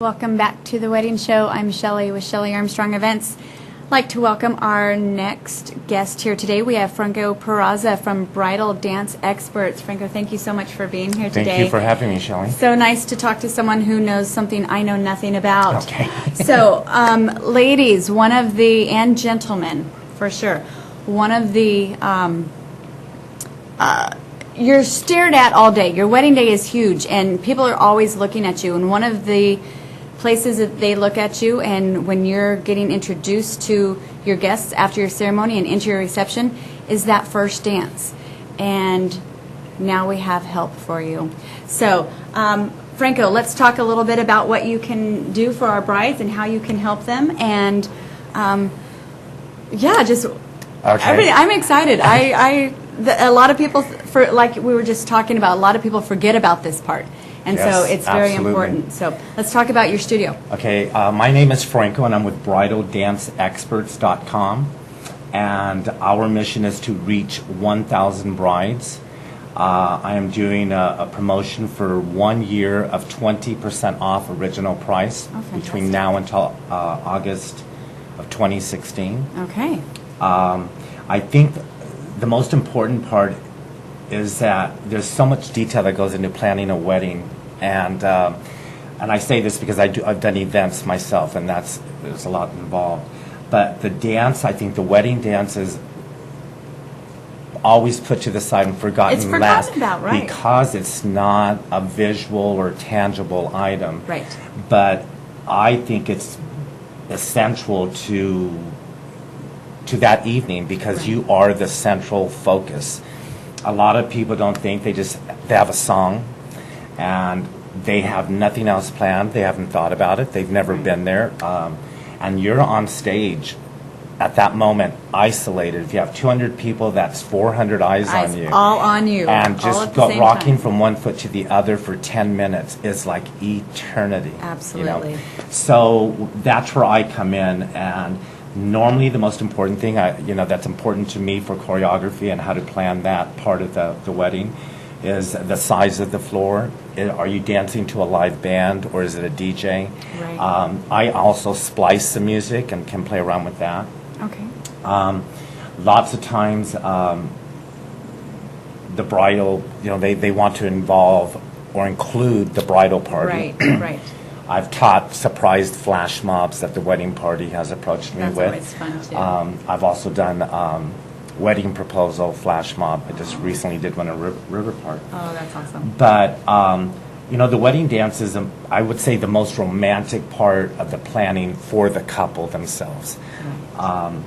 Welcome back to the wedding show. I'm Shelley with Shelley Armstrong Events. I'd like to welcome our next guest here today. We have Franco Peraza from Bridal Dance Experts. Franco, thank you so much for being here today. Thank you for having me, Shelley. So nice to talk to someone who knows something I know nothing about. Okay. So, ladies, and gentlemen, for sure, one of the, you're stared at all day. Your wedding day is huge, and people are always looking at you. And one of the places that they look at you, and when you're getting introduced to your guests after your ceremony and into your reception, is that first dance. And now we have help for you. So, Franco, let's talk a little bit about what you can do for our brides and how you can help them. And just everything. I'm excited. A lot of people, like we were just talking about, a lot of people forget about this part. And yes, so it's very absolutely important. So let's talk about your studio. Okay, my name is Franco, and I'm with BridalDanceExperts.com. And our mission is to reach 1,000 brides. I am doing a promotion for 1 year of 20% off original price between now until August of 2016. Okay. I think the most important part is that there's so much detail that goes into planning a wedding, and I say this because I've done events myself, and there's a lot involved. But the dance, I think the wedding dance is always put to the side and forgotten It's last forgotten about, right? Because it's not a visual or tangible item. Right. But I think it's essential to that evening because you are the central focus. A lot of people don't think they have a song and they have nothing else planned. They haven't thought about it. They've never been there. And you're on stage at that moment, isolated. If you have 200 people, that's 400 eyes on you. All on you. And all just at the same rocking time. from one foot to the other for 10 minutes is like eternity. Absolutely. You know? So that's where I come in, and normally the most important thing that's important to me for choreography and how to plan that part of the wedding is the size of the floor. Are you dancing to a live band or is it a DJ? Right. I also splice the music and can play around with that. Okay. Lots of times the bridal, they want to involve or include the bridal party. Right, right. I've taught surprised flash mobs that the wedding party has approached me That's with. always fun, too. I've also done wedding proposal flash mob. I just recently did one at River Park. Oh, that's awesome. But, the wedding dance is, I would say, the most romantic part of the planning for the couple themselves. Right.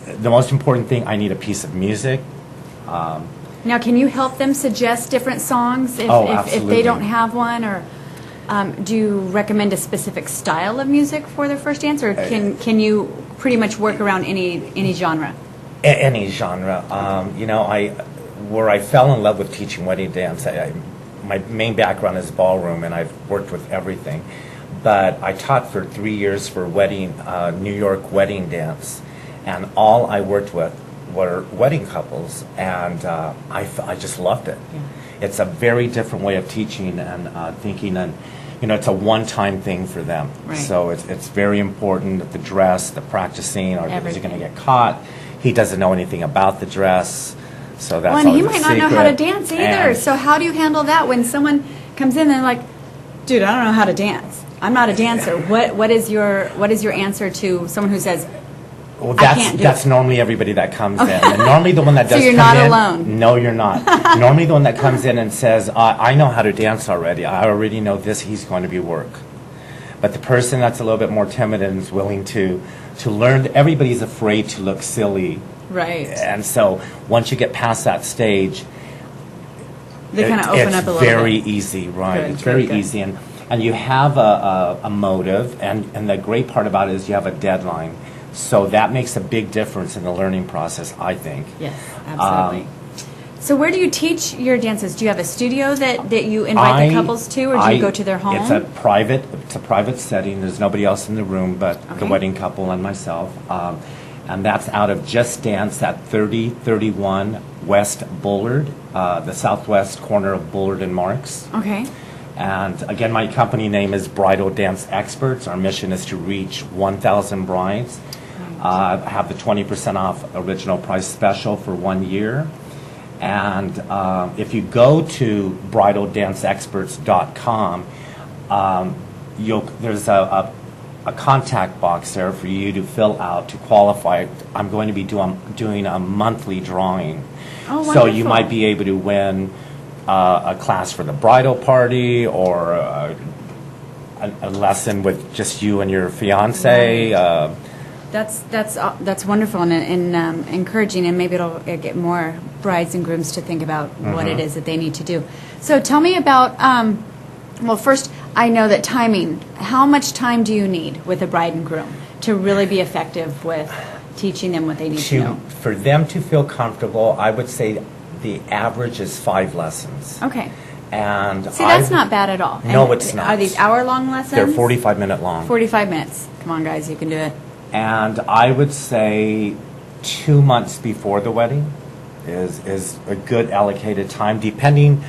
The most important thing, I need a piece of music. Now, can you help them suggest different songs if they don't have one? Or do you recommend a specific style of music for their first dance? Or can you pretty much work around any genre? Any genre. Where I fell in love with teaching wedding dance, my main background is ballroom, and I've worked with everything. But I taught for 3 years for New York wedding dance, and all I worked with were wedding couples, and I just loved it. Yeah. It's a very different way of teaching and thinking, and it's a one-time thing for them. Right. So it's very important that the dress, the practicing, or is he Everything. going to get caught? He doesn't know anything about the dress, so that's Well, and he always a might not know how to secret. dance either. And So how do you handle that when someone comes in and they're like, "Dude, I don't know how to dance. I'm not a dancer." What is your answer to someone who says, Well, I can't do that's it? normally everybody that comes in. And normally the one that So does you're come not in, alone. No, you're not. Normally the one that comes in and says, I know how to dance already. I already know he's going to be work. But the person that's a little bit more timid and is willing to learn, everybody's afraid to look silly. right? And so once you get past that stage, They kind of open up a little it's very bit. easy, right? Good, It's very good. easy. And you have a motive, and the great part about it is you have a deadline. So that makes a big difference in the learning process, I think. Yes, absolutely. So where do you teach your dances? Do you have a studio that you invite the couples to, or do you go to their home? It's a private setting. There's nobody else in the room but the wedding couple and myself. And that's out of Just Dance at 3031 West Bullard, the southwest corner of Bullard and Marks. Okay. And again, my company name is Bridal Dance Experts. Our mission is to reach 1,000 brides. I have the 20% off original price special for 1 year. And if you go to bridaldanceexperts.com, there's a contact box there for you to fill out to qualify. I'm going to be doing a monthly drawing. Oh, so you wonderful. might be able to win a class for the bridal party, or a lesson with just you and your fiance. Right. That's wonderful and encouraging, and maybe it'll get more brides and grooms to think about what it is that they need to do. So tell me about, well, first, I know that timing. How much time do you need with a bride and groom to really be effective with teaching them what they need to know? For them to feel comfortable, I would say the average is 5 lessons. Okay. And See, that's not bad at all. No, And it's not. Are these hour-long lessons? They're 45-minute long. 45 minutes. Come on, guys, you can do it. And I would say 2 months before the wedding is a good allocated time, depending,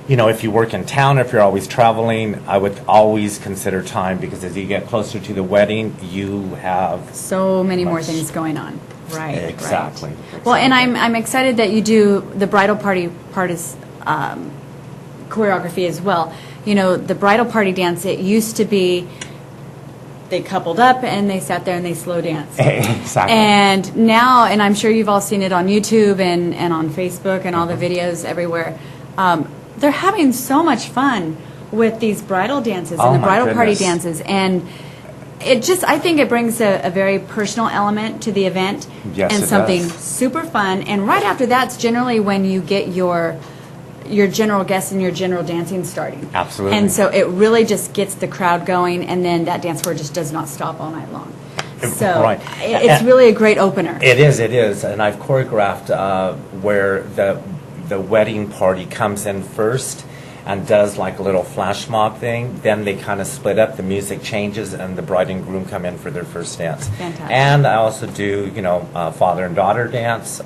if you work in town, if you're always traveling. I would always consider time, because as you get closer to the wedding, you have So many more things going on. Right. Exactly. Right. Well, and I'm excited that you do the bridal party part is choreography as well. The bridal party dance, it used to be they coupled up and they sat there and they slow danced. Exactly. And now, and I'm sure you've all seen it on YouTube and on Facebook and all the videos everywhere, they're having so much fun with these bridal dances and the bridal party dances. And I think it brings a very personal element to the event. Yes, and it something does. super fun. And right after that's generally when you get your general guests and your general dancing starting. Absolutely. And so it really just gets the crowd going, and then that dance floor just does not stop all night long. So Right. it's really a great opener. It is. And I've choreographed where the wedding party comes in first and does like a little flash mob thing. Then they kind of split up, the music changes, and the bride and groom come in for their first dance. Fantastic. And I also do, father and daughter dance.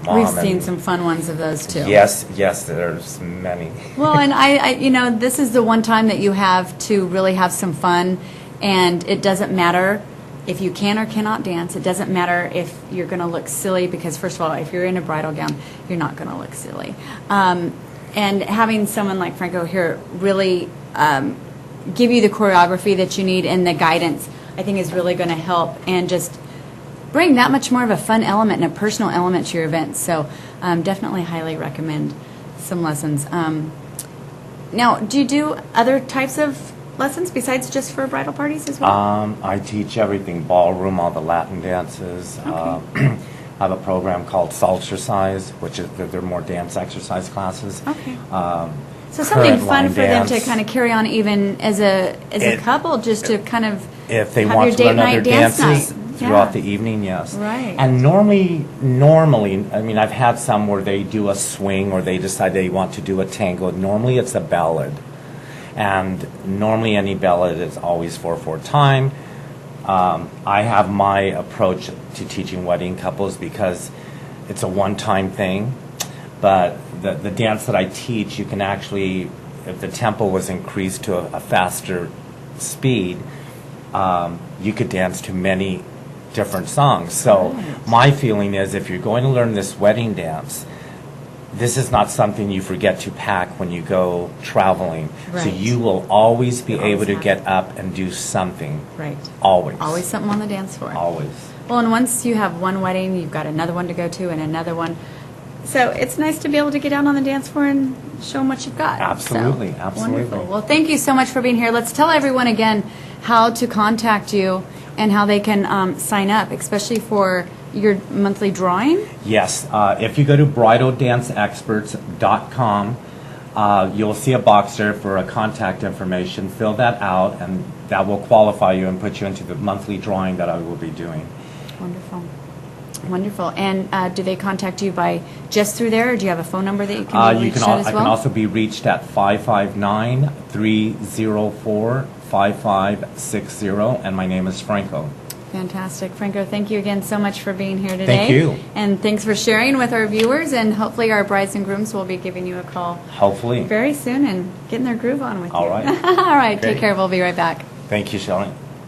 We've seen some fun ones of those too. Yes, there's many. Well, and I this is the one time that you have to really have some fun, and it doesn't matter if you can or cannot dance. It doesn't matter if you're going to look silly, because first of all, if you're in a bridal gown, you're not going to look silly. And having someone like Franco here really give you the choreography that you need and the guidance, I think is really going to help and just bring that much more of a fun element and a personal element to your event. So definitely highly recommend some lessons. Now, do you do other types of lessons besides just for bridal parties as well? I teach everything: ballroom, all the Latin dances. Okay. I have a program called Saltercise, which is they're more dance exercise classes. Okay. So something current fun line for them to dance. kind of carry on even as a couple, just to kind of If they have want your to learn date other night dance dances night. throughout Yeah. the evening, yes. Right. And normally, I mean, I've had some where they do a swing or they decide they want to do a tango. Normally, it's a ballad. And normally, any ballad is always 4/4 time. I have my approach to teaching wedding couples because it's a one-time thing. But the dance that I teach, you can actually, if the tempo was increased to a faster speed, you could dance to many different songs. So my feeling is, if you're going to learn this wedding dance, this is not something you forget to pack when you go traveling. So Right. you will always be Always able to have get it. up and do something. Right. Always. Always something on the dance floor. Always. Well, and once you have one wedding, you've got another one to go to and another one. So it's nice to be able to get out on the dance floor and show them what you've got. Absolutely, So, absolutely. Wonderful. Well, thank you so much for being here. Let's tell everyone again how to contact you and how they can sign up, especially for your monthly drawing. Yes. If you go to bridaldanceexperts.com, you'll see a box there for a contact information. Fill that out, and that will qualify you and put you into the monthly drawing that I will be doing. Wonderful. Wonderful. And do they contact you by just through there, or do you have a phone number that you can be reached at as I well? can also be reached at 559-304-5560, and my name is Franco. Fantastic. Franco, thank you again so much for being here today. Thank you. And thanks for sharing with our viewers, and hopefully our brides and grooms will be giving you a call Hopefully. very soon and getting their groove on with you. All right. All right, Great. take care. We'll be right back. Thank you, Shelley.